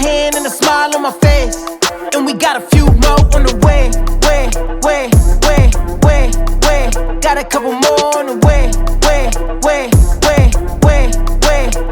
hand and a smile on my face. And we got a few more on the way. Got a couple more on the way.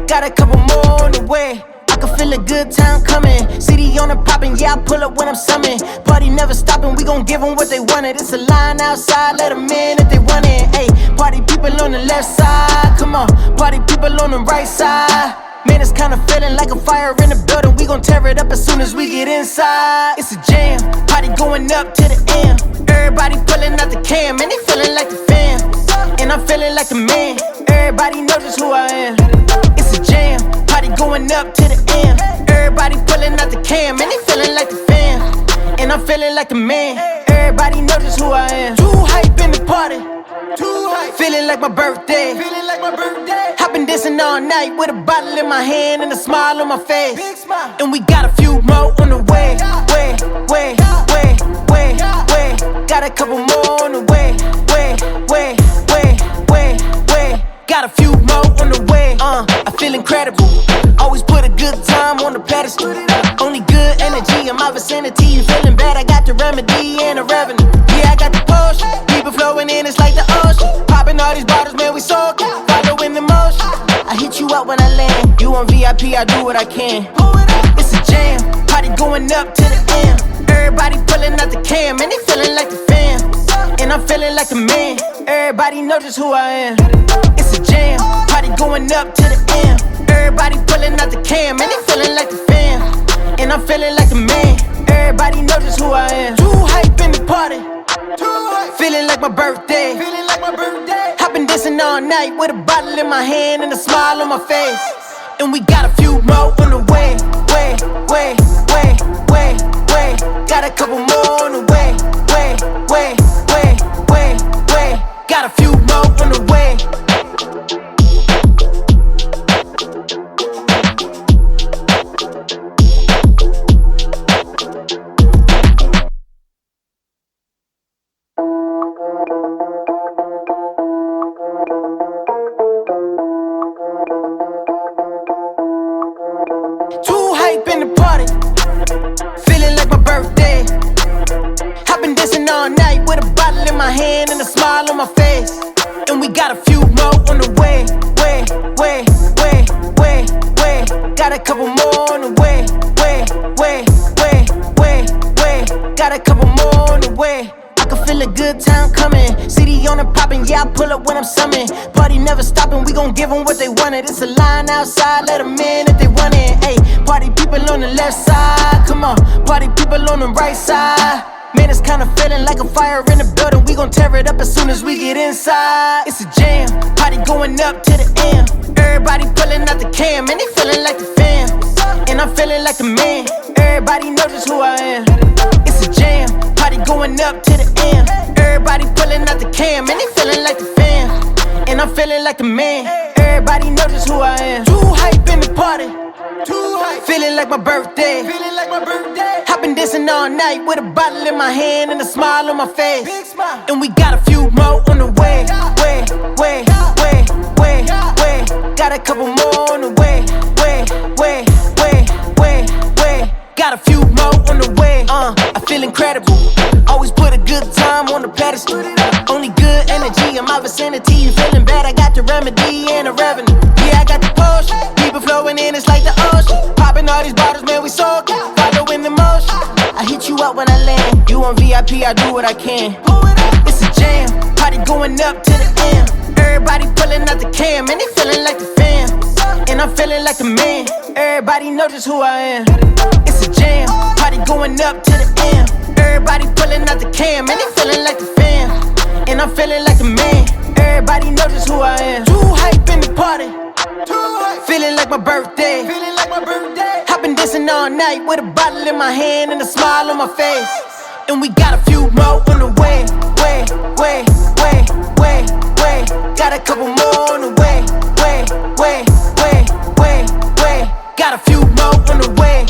Got a couple more on the way. I can feel a good time coming. CD on the poppin', yeah, I pull up when I'm summoned. Party never stopping, we gon' give them what they wanted. It's a line outside, let them in if they want it. Hey, party people on the left side, come on. Party people on the right side. Man, it's kinda feeling like a fire in the building. We gon' tear it up as soon as we get inside. It's a jam, party going up to the end. Everybody pulling out the cam, and they feeling like the fam. And I'm feeling like the man. Everybody knows just who I am. It's a jam, party going up to the end. Everybody pulling out the cam, and they feeling like the fam. And I'm feeling like the man. Everybody knows just who I am. Too hype in the party. Too hype. Feeling like my birthday. Feeling like my birthday. I've been dancing all night with a bottle in my hand and a smile on my face. Big smile. And we got a few more on the way. Got a couple more on the way. Got a few more on the way. I feel incredible. Always put a good time on the pedestal. Only good energy in my vicinity. You feeling bad? I got the remedy and the revenue. Yeah, I got the potion. People flowing in, it's like the ocean. Popping all these bottles, man, we soaking. Following the motion. I hit you up when I land. You on VIP, I do what I can. It's a jam, party going up to the end. Everybody pulling out the cam, and they feeling like the fam. And I'm feeling like the man. Everybody knows just who I am. It's a jam, party going up to the end. Everybody pulling out the cam, and they feeling like the fam. And I'm feeling like the man. Everybody knows just who I am. Too hype in the party. Feeling like my birthday. I've been dancing all night with a bottle in my hand and a smile on my face. And we got a few more on the way. Got a couple more on the way. Got a few more on the way. Too hype in the party. Feeling like my birthday. I've been dancing all night with a bottle in my hand and a smile on my face. And we got a few more on the way. Got a couple more on the way. Got a couple more on the way. I can feel a good time coming. CD on the poppin', yeah, I pull up when I'm summoned. Party never stopping, we gon' give them what they wanted. It's a line outside, let them in if they want it. Hey, party people on the left side, come on. Party people on the right side. Man, it's kinda feeling like a fire in the building. We gon' tear it up as soon as we get inside. It's a jam, party going up to the end. Everybody pulling out the cam, and they feeling like the fam. And I'm feeling like the man. Everybody knows just who I am. It's a jam, party going up to the end. Everybody pulling out the cam, and they feeling like the fam. And I'm feeling like the man. Everybody knows just who I am. Too hype in the party. Feeling like my birthday. I've been dancing all night with a bottle in my hand and a smile on my face. And we got a few more on the way. Got a couple more on the way. Got a few more on the way. I feel incredible. Always put a good time on the pedestal. Only good energy in my vicinity. You feeling bad? I got the remedy and the revenue. Yeah, I got the potion. People flowing in, it's like the ocean. Popping all these bottles, man, we soaking. Following the motion. I hit you up when I land. You on VIP, I do what I can. It's a jam, party going up to the end. Everybody pulling out the cam, and they feeling like the fam. And I'm feeling like the man. Everybody knows just who I am. It's a jam, party going up to the end. Everybody pulling out the cam, and they feeling like the fam. And I'm feeling like the man. Everybody knows just who I am. Too hype in the party. Feeling like my birthday. I've been dancing all night with a bottle in my hand and a smile on my face. And we got a few more on the way. Got a couple more on the way. Got a few more on the way.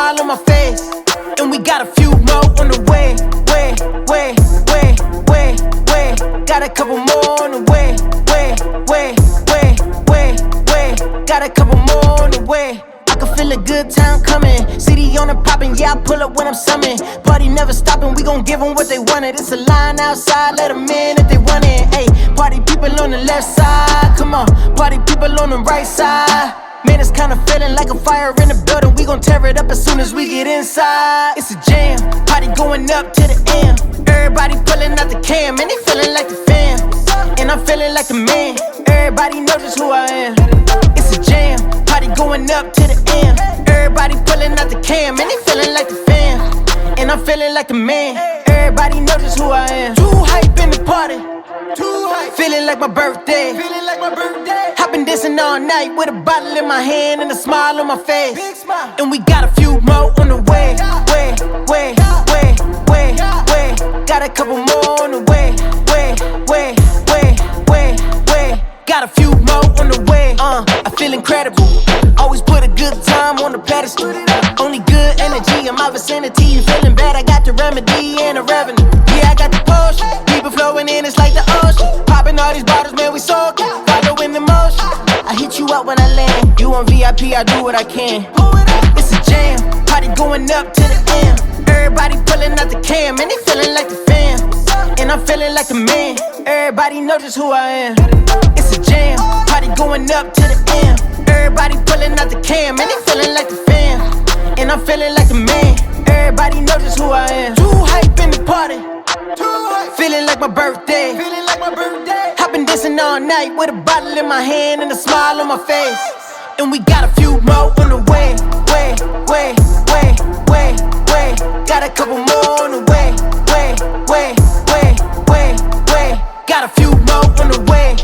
smile on my face. And we got a few more on the way. Got a couple more on the way. Got a couple more on the way. I can feel a good time coming. CD on and popping, yeah, I pull up when I'm summoned. Party never stopping, we gon' give them what they wanted. It's a line outside, let them in if they want it. Hey, party people on the left side, come on. Party people on the right side. Man, it's kinda feeling like a fire in the building. We gon' tear it up as soon as we get inside. It's a jam, party going up to the end. Everybody pulling out the cam, and they feeling like the fam. And I'm feeling like the man. Everybody knows just who I am. It's a jam, party going up to the end. Everybody pulling out the cam, and they feeling like the fam. And I'm feeling like the man. Everybody knows just who I am. Too hype in the party. Too hype. Feeling like my birthday. Feeling like my birthday. I've been dancing all night with a bottle in my hand and a smile on my face. Big smile. And we got a few more on the way. Got a couple more on the way. Got a few more on the way. I feel incredible. Always put a good time on the pedestal. Only good energy in my vicinity. You feeling bad? I got the remedy and the revenue. Yeah, I got the potion. People flowing in, it's like the ocean. Popping all these bottles, man, we soaking. Following the motion. I hit you up when I land. You on VIP, I do what I can. It's a jam, party going up to the end. Everybody pulling out the cam, and they feeling like the fam. And I'm feeling like the man. Everybody knows just who I am. It's a jam, party going up to the end. Everybody pulling out the cam, and they feeling like the fam. And I'm feeling like the man. Everybody knows just who I am. Too hype in the party. Feeling like my birthday. Feeling like my birthday. I've been dancing all night with a bottle in my hand and a smile on my face. And we got a few more on the way. Got a couple more on the way. Got a few more on the way.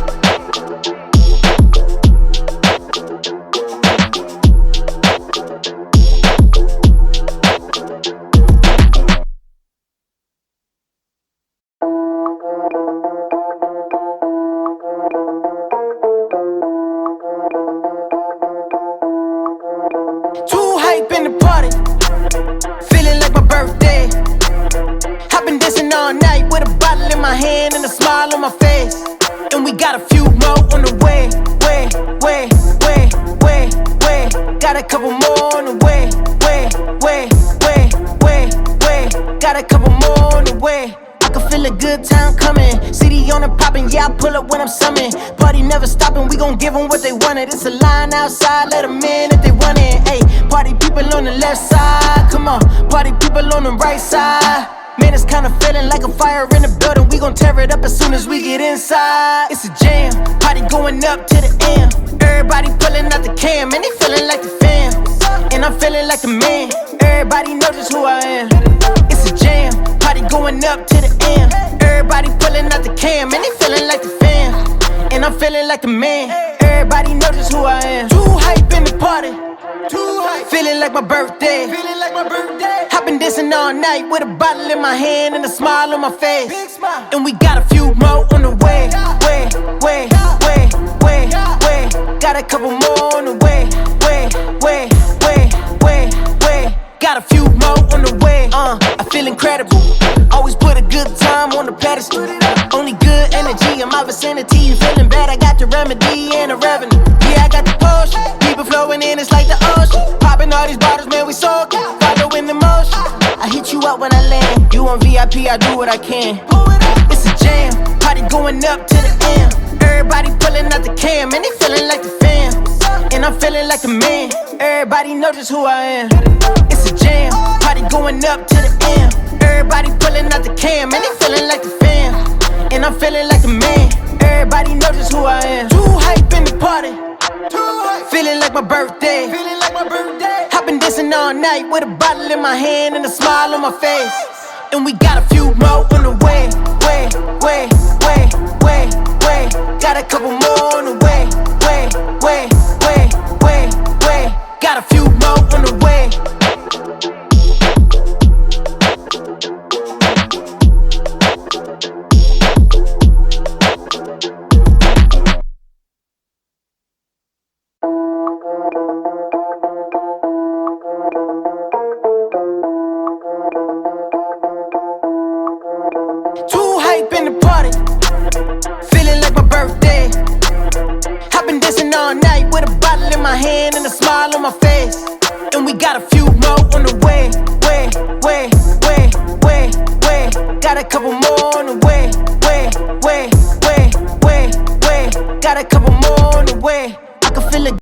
Too hype in the party. Feeling like my birthday. I've been dancing all night with a bottle in my hand and a smile on my face. And we got a few more on the way. Got a couple more on the way. Got a couple more on the way. I can feel a good time coming. CD on and popping, yeah, I pull up when I'm summoned. Party never stopping, we gon' give them what they wanted. It's a line outside, let them in if they want it. Hey, party people on the left side, come on. Party people on the right side. Man, it's kinda feeling like a fire in the building. We gon' tear it up as soon as we get inside. It's a jam, party going up to the end. Everybody pulling out the cam, and they feeling like the fam. And I'm feeling like the man. Everybody knows just who I am. It's a jam, party going up to the end. Everybody pulling out the cam, and they feeling like the fam. And I'm feeling like the man. Everybody knows just who I am. Too hype in the party. Feeling like my birthday. Feeling like my birthday. I've been dancing all night with a bottle in my hand and a smile on my face. Big smile. And we got a few more on the way. Got a couple more on the way. Got a few more on the way. I feel incredible. Always put a good time on the pedestal. Only good energy in my vicinity. You feeling bad? I got the remedy and the revenue. Yeah, I got the potion. People flowing in, it's like the ocean. Popping all these bottles, man, we soaking. Following the motion. I hit you up when I land. You on VIP, I do what I can. It's a jam, party going up to the end. Everybody pulling out the cam, and they feeling like the fam. And I'm feeling like the man. Everybody knows just who I am. It's a jam, party going up to the end. Everybody pulling out the cam, and they feeling like the fam. And I'm feeling like the man. Everybody knows just who I am. Too hype in the party. Feeling like my birthday. Feeling like my birthday. I've been dancing all night with a bottle in my hand and a smile on my face. And we got a few more on the way. Got a couple more on the way. Got a few more on the way. smile on my face. And we got a few more on the way. Got a couple more on the way. Got a couple more on the way.